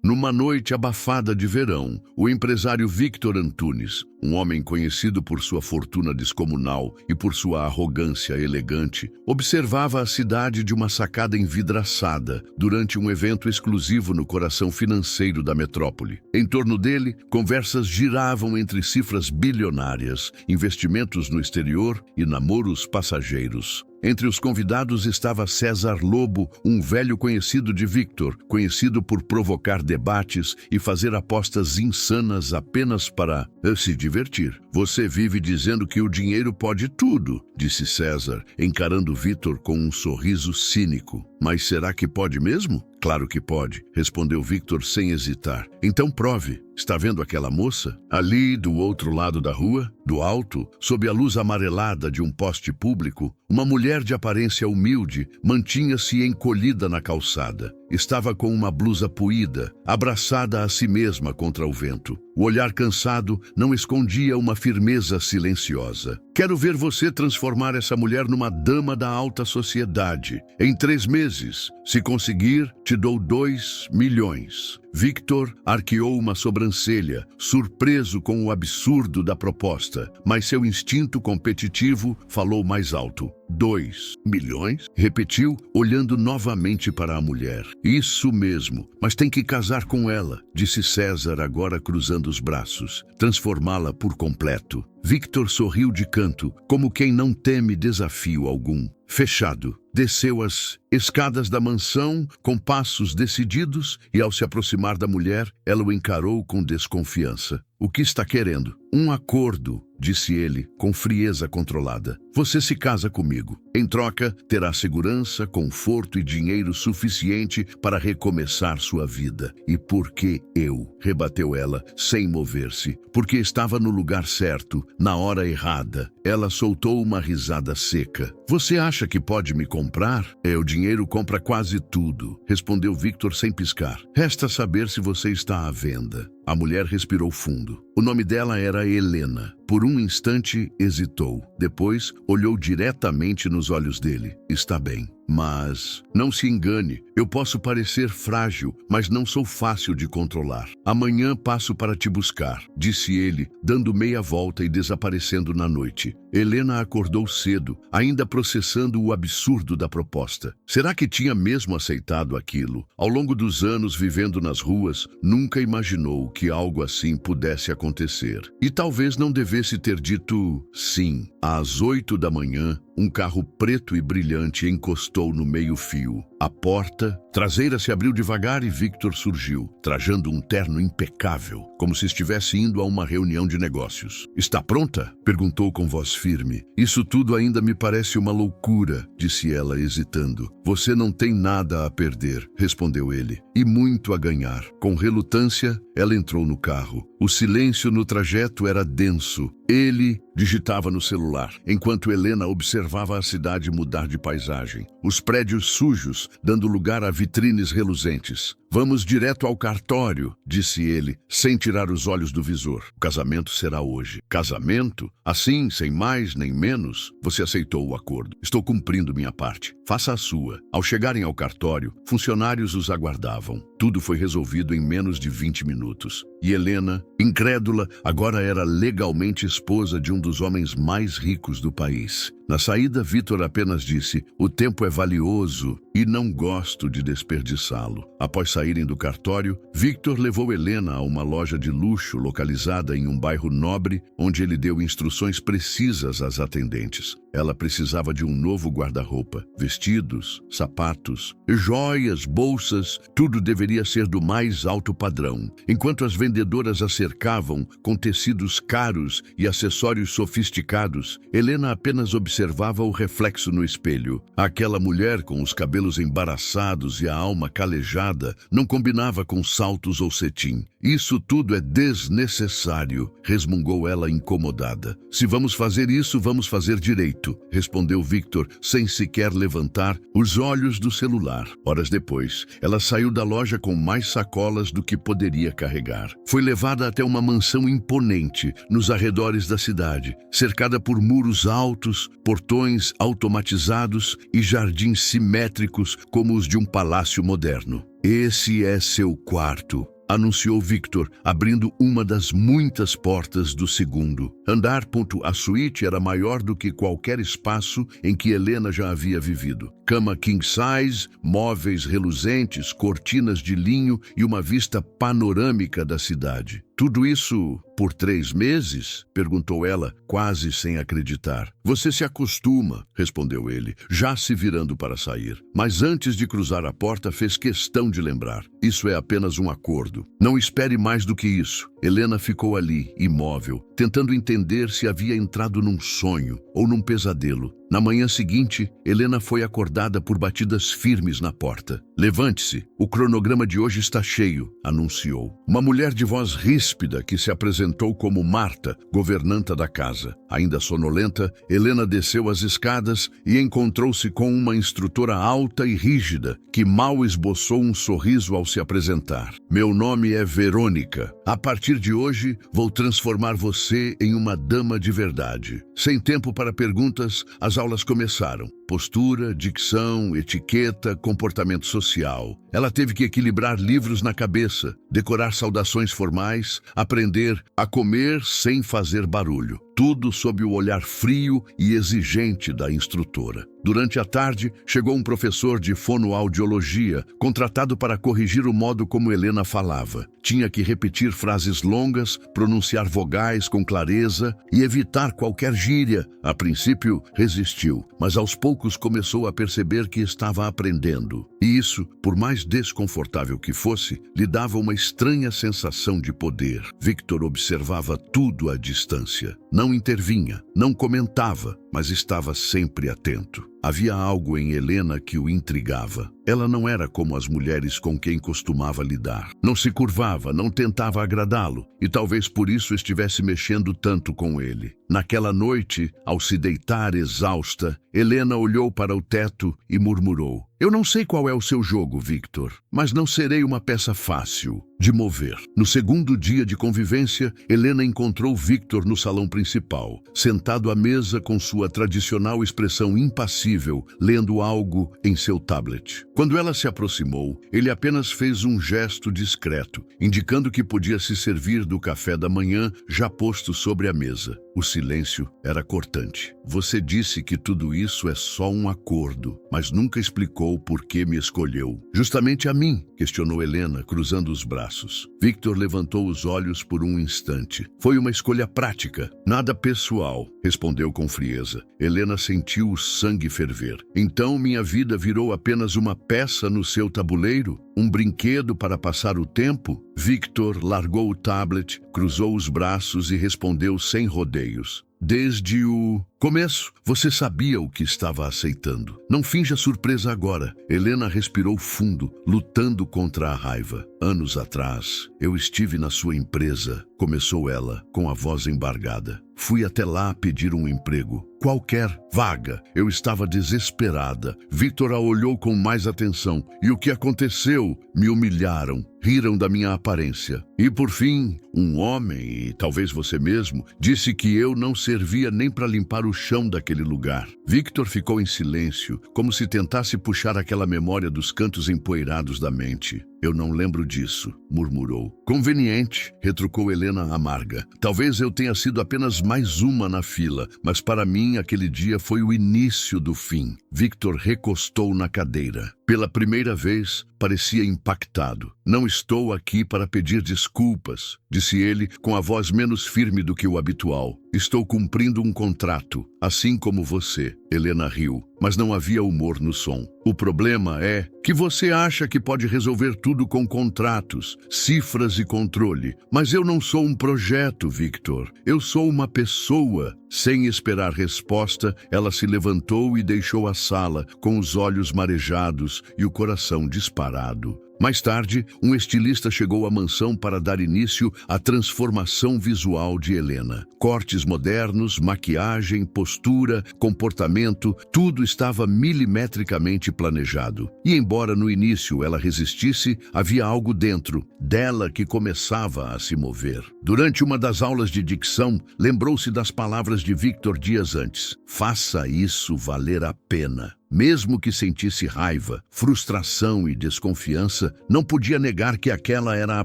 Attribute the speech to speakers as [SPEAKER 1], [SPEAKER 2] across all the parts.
[SPEAKER 1] Numa noite abafada de verão, o empresário Victor Antunes, um homem conhecido por sua fortuna descomunal e por sua arrogância elegante, observava a cidade de uma sacada envidraçada durante um evento exclusivo no coração financeiro da metrópole. Em torno dele, conversas giravam entre cifras bilionárias, investimentos no exterior e namoros passageiros. Entre os convidados estava César Lobo, um velho conhecido de Victor, conhecido por provocar debates e fazer apostas insanas apenas para se divertir. Você vive dizendo que o dinheiro pode tudo, disse César, encarando Victor com um sorriso cínico. Mas será que pode mesmo? Claro que pode, respondeu Victor sem hesitar. Então prove. Está vendo aquela moça? Ali, do outro lado da rua, do alto, sob a luz amarelada de um poste público, uma mulher de aparência humilde mantinha-se encolhida na calçada. Estava com uma blusa puída, abraçada a si mesma contra o vento. O olhar cansado não escondia uma firmeza silenciosa. Quero ver você transformar essa mulher numa dama da alta sociedade. Em 3 meses, se conseguir, te dou 2 milhões. Victor arqueou uma sobrancelha, surpreso com o absurdo da proposta, mas seu instinto competitivo falou mais alto. 2 milhões? Repetiu, olhando novamente para a mulher. Isso mesmo, mas tem que casar com ela, disse César, agora cruzando os braços. Transformá-la por completo. Victor sorriu de canto, como quem não teme desafio algum. Fechado, desceu as escadas da mansão com passos decididos e, ao se aproximar da mulher, ela o encarou com desconfiança. O que está querendo? Um acordo, disse ele, com frieza controlada. Você se casa comigo. Em troca, terá segurança, conforto e dinheiro suficiente para recomeçar sua vida. E por que eu? Rebateu ela, sem mover-se. Porque estava no lugar certo, na hora errada. Ela soltou uma risada seca. Você acha que pode me comprar? O dinheiro compra quase tudo, respondeu Victor sem piscar. Resta saber se você está à venda. A mulher respirou fundo. O nome dela era Helena. Por um instante, hesitou. Depois, olhou diretamente nos olhos dele. Está bem. Mas não se engane, eu posso parecer frágil, mas não sou fácil de controlar. Amanhã passo para te buscar, disse ele, dando meia volta e desaparecendo na noite. Helena acordou cedo, ainda processando o absurdo da proposta. Será que tinha mesmo aceitado aquilo? Ao longo dos anos vivendo nas ruas, nunca imaginou que algo assim pudesse acontecer. E talvez não devesse ter dito sim. Às 8 da manhã, um carro preto e brilhante encostou no meio-fio. A porta traseira se abriu devagar e Victor surgiu, trajando um terno impecável, como se estivesse indo a uma reunião de negócios. Está pronta? Perguntou com voz firme. Isso tudo ainda me parece uma loucura, disse ela, hesitando. Você não tem nada a perder, respondeu ele, e muito a ganhar. Com relutância, ela entrou no carro. O silêncio no trajeto era denso. Ele digitava no celular, enquanto Helena observava a cidade mudar de paisagem. Os prédios sujos, dando lugar a vitrines reluzentes. Vamos direto ao cartório, disse ele, sem tirar os olhos do visor. O casamento será hoje. Casamento? Assim, sem mais nem menos, você aceitou o acordo. Estou cumprindo minha parte. Faça a sua. Ao chegarem ao cartório, funcionários os aguardavam. Tudo foi resolvido em menos de 20 minutos. E Helena, incrédula, agora era legalmente esposa de um dos homens mais ricos do país. Na saída, Victor apenas disse: o tempo é valioso e não gosto de desperdiçá-lo. Após saírem do cartório, Victor levou Helena a uma loja de luxo localizada em um bairro nobre, onde ele deu instruções precisas às atendentes. Ela precisava de um novo guarda-roupa, vestidos, sapatos, joias, bolsas, tudo deveria ser do mais alto padrão. Enquanto as vendedoras a cercavam com tecidos caros e acessórios sofisticados, Helena apenas observava o reflexo no espelho. Aquela mulher com os cabelos embaraçados e a alma calejada não combinava com saltos ou cetim. Isso tudo é desnecessário, resmungou ela incomodada. Se vamos fazer isso, vamos fazer direito, respondeu Victor, sem sequer levantar os olhos do celular. Horas depois, ela saiu da loja com mais sacolas do que poderia carregar. Foi levada até uma mansão imponente nos arredores da cidade, cercada por muros altos, portões automatizados e jardins simétricos como os de um palácio moderno. Esse é seu quarto, anunciou Victor, abrindo uma das muitas portas do segundo andar. A suíte era maior do que qualquer espaço em que Helena já havia vivido. Cama king size, móveis reluzentes, cortinas de linho e uma vista panorâmica da cidade. Tudo isso por 3 meses? Perguntou ela, quase sem acreditar. Você se acostuma, respondeu ele, já se virando para sair. Mas antes de cruzar a porta, fez questão de lembrar. Isso é apenas um acordo. Não espere mais do que isso. Helena ficou ali, imóvel, tentando entender se havia entrado num sonho ou num pesadelo. Na manhã seguinte, Helena foi acordada por batidas firmes na porta. Levante-se, o cronograma de hoje está cheio, anunciou. Uma mulher de voz ríspida que se apresentou como Marta, governanta da casa. Ainda sonolenta, Helena desceu as escadas e encontrou-se com uma instrutora alta e rígida, que mal esboçou um sorriso ao se apresentar. Meu nome é Verônica. A partir de hoje, vou transformar você em uma dama de verdade. Sem tempo para perguntas, as aulas começaram. Postura, dicção, etiqueta, comportamento social. Ela teve que equilibrar livros na cabeça, decorar saudações formais, aprender a comer sem fazer barulho. Tudo sob o olhar frio e exigente da instrutora. Durante a tarde, chegou um professor de fonoaudiologia, contratado para corrigir o modo como Helena falava. Tinha que repetir frases longas, pronunciar vogais com clareza e evitar qualquer gíria. A princípio, resistiu, mas aos poucos começou a perceber que estava aprendendo. E isso, por mais desconfortável que fosse, lhe dava uma estranha sensação de poder. Victor observava tudo à distância. Não intervinha, não comentava, mas estava sempre atento. Havia algo em Helena que o intrigava. Ela não era como as mulheres com quem costumava lidar. Não se curvava, não tentava agradá-lo, e talvez por isso estivesse mexendo tanto com ele. Naquela noite, ao se deitar exausta, Helena olhou para o teto e murmurou: Eu não sei qual é o seu jogo, Victor, mas não serei uma peça fácil de mover. No segundo dia de convivência, Helena encontrou Victor no salão principal, sentado à mesa com sua tradicional expressão impassível, lendo algo em seu tablet. Quando ela se aproximou, ele apenas fez um gesto discreto, indicando que podia se servir do café da manhã já posto sobre a mesa. O silêncio era cortante. Você disse que tudo isso é só um acordo, mas nunca explicou por que me escolheu. Justamente a mim, questionou Helena, cruzando os braços. Victor levantou os olhos por um instante. Foi uma escolha prática, nada pessoal, respondeu com frieza. Helena sentiu o sangue ferver. Então minha vida virou apenas uma peça no seu tabuleiro? Um brinquedo para passar o tempo? Victor largou o tablet, cruzou os braços e respondeu sem rodeios. Desde o começo, você sabia o que estava aceitando. Não finja surpresa agora. Helena respirou fundo, lutando contra a raiva. Anos atrás, eu estive na sua empresa, começou ela, com a voz embargada. Fui até lá pedir um emprego. Qualquer vaga. Eu estava desesperada. Victor a olhou com mais atenção. E o que aconteceu? Me humilharam. Riram da minha aparência. E por fim, um homem, e talvez você mesmo, disse que eu não servia nem para limpar o chão daquele lugar. Victor ficou em silêncio, como se tentasse puxar aquela memória dos cantos empoeirados da mente. Eu não lembro disso, murmurou. Conveniente, retrucou Helena amarga. Talvez eu tenha sido apenas mais uma na fila, mas para mim aquele dia foi o início do fim. Victor recostou na cadeira. Pela primeira vez, parecia impactado. Não estou aqui para pedir desculpas, disse ele com a voz menos firme do que o habitual. Estou cumprindo um contrato, assim como você. Helena riu, mas não havia humor no som. O problema é que você acha que pode resolver tudo com contratos, cifras e controle. Mas eu não sou um projeto, Victor. Eu sou uma pessoa. Sem esperar resposta, ela se levantou e deixou a sala, com os olhos marejados e o coração disparado. Mais tarde, um estilista chegou à mansão para dar início à transformação visual de Helena. Cortes modernos, maquiagem, postura, comportamento, tudo estava milimetricamente planejado. E embora no início ela resistisse, havia algo dentro dela que começava a se mover. Durante uma das aulas de dicção, lembrou-se das palavras de Victor dias antes. Faça isso valer a pena. Mesmo que sentisse raiva, frustração e desconfiança, não podia negar que aquela era a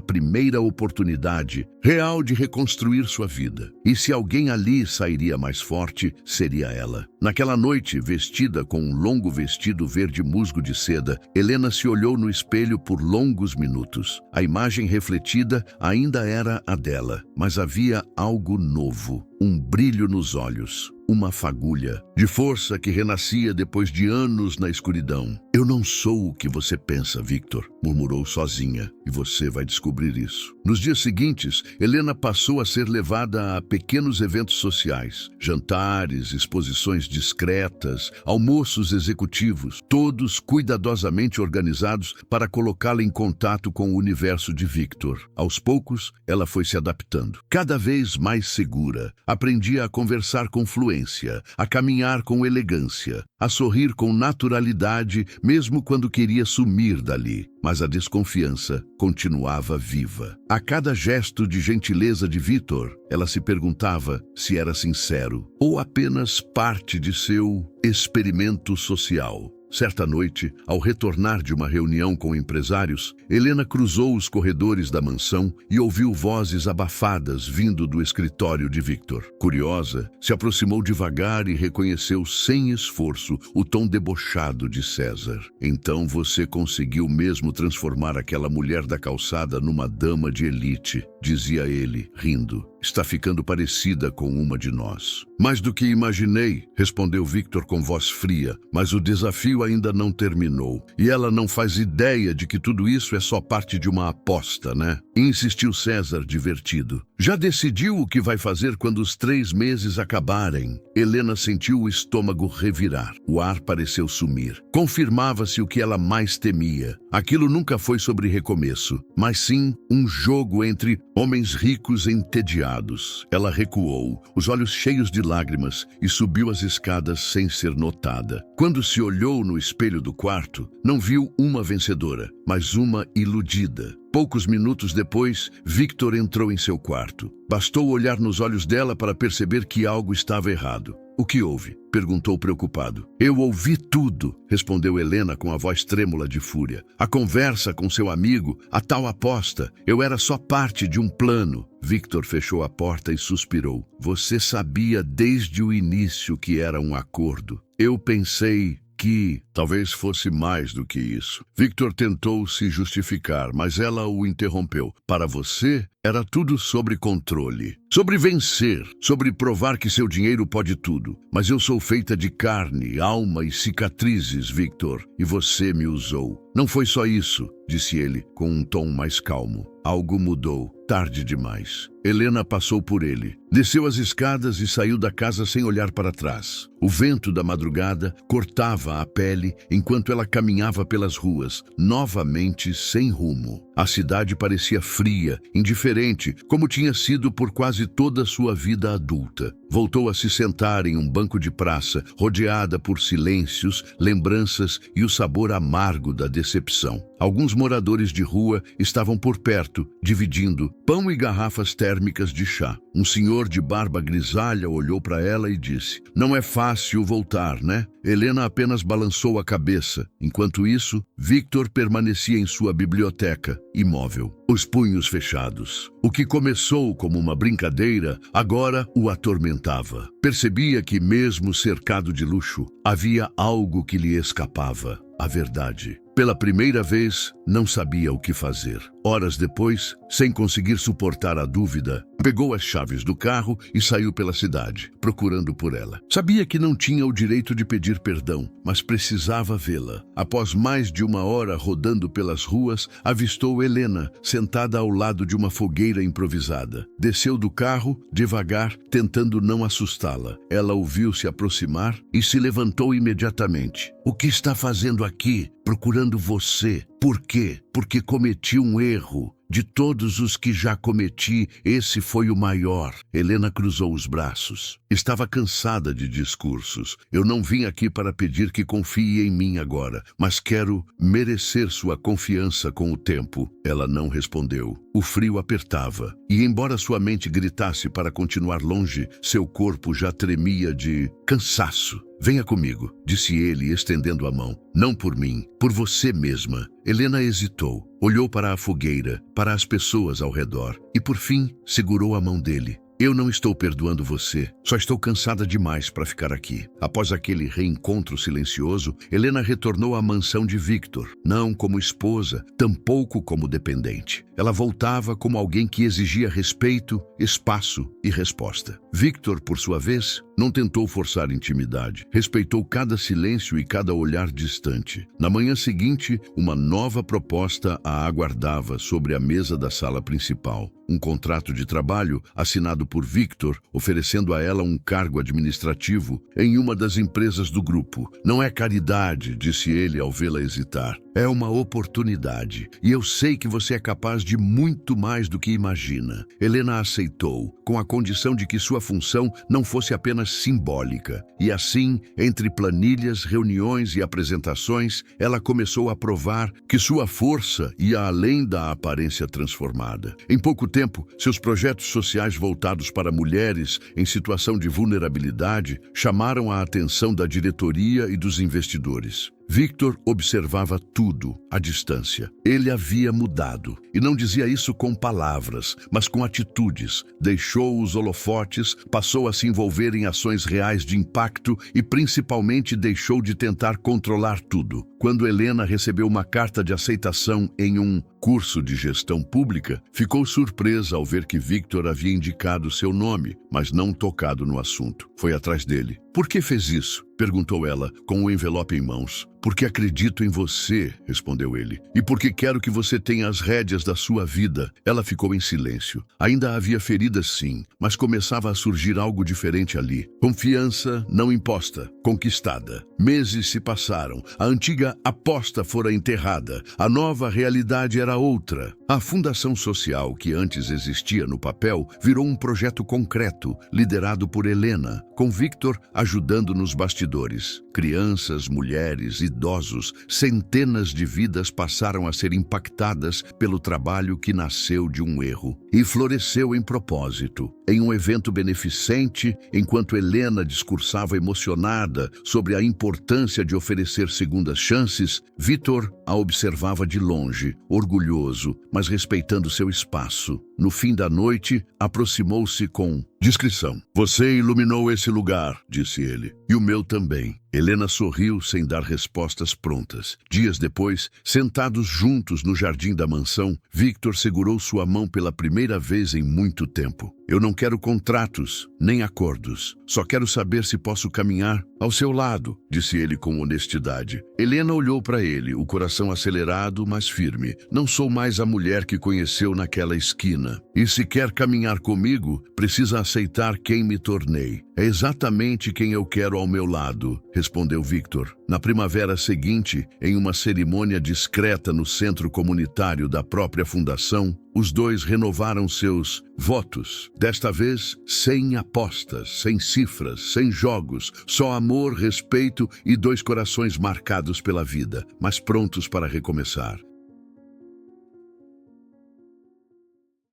[SPEAKER 1] primeira oportunidade real de reconstruir sua vida. E se alguém ali sairia mais forte, seria ela. Naquela noite, vestida com um longo vestido verde musgo de seda, Helena se olhou no espelho por longos minutos. A imagem refletida ainda era a dela, mas havia algo novo, um brilho nos olhos, uma fagulha de força que renascia depois de anos na escuridão. Eu não sou o que você pensa, Victor, murmurou sozinha, e você vai descobrir isso. Nos dias seguintes, Helena passou a ser levada a pequenos eventos sociais, jantares, exposições discretas, almoços executivos, todos cuidadosamente organizados para colocá-la em contato com o universo de Victor. Aos poucos, ela foi se adaptando, cada vez mais segura. Aprendia a conversar com fluência, a caminhar com elegância, a sorrir com naturalidade, mesmo quando queria sumir dali. Mas a desconfiança continuava viva. A cada gesto de gentileza de Victor, ela se perguntava se era sincero ou apenas parte de seu experimento social. Certa noite, ao retornar de uma reunião com empresários, Helena cruzou os corredores da mansão e ouviu vozes abafadas vindo do escritório de Victor. Curiosa, se aproximou devagar e reconheceu sem esforço o tom debochado de César. Então você conseguiu mesmo transformar aquela mulher da calçada numa dama de elite, dizia ele, rindo. Está ficando parecida com uma de nós. Mais do que imaginei, respondeu Victor com voz fria, mas o desafio ainda não terminou. E ela não faz ideia de que tudo isso é só parte de uma aposta, né? Insistiu César, divertido. Já decidiu o que vai fazer quando os 3 meses acabarem? Helena sentiu o estômago revirar. O ar pareceu sumir. Confirmava-se o que ela mais temia. Aquilo nunca foi sobre recomeço, mas sim um jogo entre homens ricos entediados. Ela recuou, os olhos cheios de lágrimas, e subiu as escadas sem ser notada. Quando se olhou no espelho do quarto, não viu uma vencedora, mas uma iludida. Poucos minutos depois, Victor entrou em seu quarto. Bastou olhar nos olhos dela para perceber que algo estava errado. O que houve? Perguntou preocupado. Eu ouvi tudo, respondeu Helena com a voz trêmula de fúria. A conversa com seu amigo, a tal aposta. Eu era só parte de um plano. Victor fechou a porta e suspirou. Você sabia desde o início que era um acordo. Eu pensei que talvez fosse mais do que isso. Victor tentou se justificar, mas ela o interrompeu. Para você, era tudo sobre controle, sobre vencer, sobre provar que seu dinheiro pode tudo. Mas eu sou feita de carne, alma e cicatrizes, Victor, e você me usou. Não foi só isso, disse ele, com um tom mais calmo. Algo mudou, tarde demais. Helena passou por ele, desceu as escadas e saiu da casa sem olhar para trás. O vento da madrugada cortava a pele enquanto ela caminhava pelas ruas, novamente sem rumo. A cidade parecia fria, indiferente, como tinha sido por quase toda a sua vida adulta. Voltou a se sentar em um banco de praça, rodeada por silêncios, lembranças e o sabor amargo da decepção. Alguns moradores de rua estavam por perto, dividindo pão e garrafas térmicas de chá. Um senhor de barba grisalha olhou para ela e disse: "Não é fácil voltar, né?" Helena apenas balançou a cabeça. Enquanto isso, Victor permanecia em sua biblioteca, imóvel, os punhos fechados. O que começou como uma brincadeira, agora o atormentava. Percebia que, mesmo cercado de luxo, havia algo que lhe escapava: a verdade. Pela primeira vez, não sabia o que fazer. Horas depois, sem conseguir suportar a dúvida, pegou as chaves do carro e saiu pela cidade, procurando por ela. Sabia que não tinha o direito de pedir perdão, mas precisava vê-la. Após mais de 1 hora rodando pelas ruas, avistou Helena, sentada ao lado de uma fogueira improvisada. Desceu do carro, devagar, tentando não assustá-la. Ela o viu se aproximar e se levantou imediatamente. "O que está fazendo aqui? Procurando você. Por quê? Porque cometi um erro. De todos os que já cometi, esse foi o maior." Helena cruzou os braços. Estava cansada de discursos. "Eu não vim aqui para pedir que confie em mim agora, mas quero merecer sua confiança com o tempo." Ela não respondeu. O frio apertava, e embora sua mente gritasse para continuar longe, seu corpo já tremia de cansaço. Venha comigo, disse ele, estendendo a mão. Não por mim, por você mesma. Helena hesitou, olhou para a fogueira, para as pessoas ao redor e, por fim, segurou a mão dele. Eu não estou perdoando você, só estou cansada demais para ficar aqui. Após aquele reencontro silencioso, Helena retornou à mansão de Victor, não como esposa, tampouco como dependente. Ela voltava como alguém que exigia respeito, espaço e resposta. Victor, por sua vez, não tentou forçar intimidade, respeitou cada silêncio e cada olhar distante. Na manhã seguinte, uma nova proposta a aguardava sobre a mesa da sala principal. Um contrato de trabalho assinado por Victor, oferecendo a ela um cargo administrativo em uma das empresas do grupo. Não é caridade, disse ele ao vê-la hesitar. É uma oportunidade, e eu sei que você é capaz de muito mais do que imagina. Helena aceitou, com a condição de que sua função não fosse apenas simbólica. E assim, entre planilhas, reuniões e apresentações, ela começou a provar que sua força ia além da aparência transformada. Em pouco tempo, seus projetos sociais voltados para mulheres em situação de vulnerabilidade chamaram a atenção da diretoria e dos investidores. Victor observava tudo à distância. Ele havia mudado, e não dizia isso com palavras, mas com atitudes. Deixou os holofotes, passou a se envolver em ações reais de impacto e principalmente deixou de tentar controlar tudo. Quando Helena recebeu uma carta de aceitação em um curso de gestão pública, ficou surpresa ao ver que Victor havia indicado seu nome, mas não tocado no assunto. Foi atrás dele. Por que fez isso? Perguntou ela, com o envelope em mãos. Porque acredito em você, respondeu ele, e porque quero que você tenha as rédeas da sua vida. Ela ficou em silêncio. Ainda havia feridas, sim, mas começava a surgir algo diferente ali. Confiança não imposta, conquistada. Meses se passaram. A antiga aposta fora enterrada. A nova realidade era outra. A fundação social que antes existia no papel virou um projeto concreto, liderado por Helena, com Victor ajudando nos bastidores. Crianças, mulheres, idosos, centenas de vidas passaram a ser impactadas pelo trabalho que nasceu de um erro e floresceu em propósito. Em um evento beneficente, enquanto Helena discursava emocionada sobre a importância de oferecer segundas chances, Victor a observava de longe, orgulhoso, mas respeitando seu espaço. No fim da noite, aproximou-se com discrição. Você iluminou esse lugar, disse ele, e o meu também. Helena sorriu sem dar respostas prontas. Dias depois, sentados juntos no jardim da mansão, Victor segurou sua mão pela primeira vez em muito tempo. Eu não quero contratos, nem acordos. Só quero saber se posso caminhar ao seu lado, disse ele com honestidade. Helena olhou para ele, o coração acelerado, mas firme. Não sou mais a mulher que conheceu naquela esquina. E se quer caminhar comigo, precisa aceitar quem me tornei. É exatamente quem eu quero ao meu lado, respondeu Victor. Na primavera seguinte, em uma cerimônia discreta no centro comunitário da própria fundação, os dois renovaram seus votos. Desta vez, sem apostas, sem cifras, sem jogos, só amor, respeito e dois corações marcados pela vida, mas prontos para recomeçar.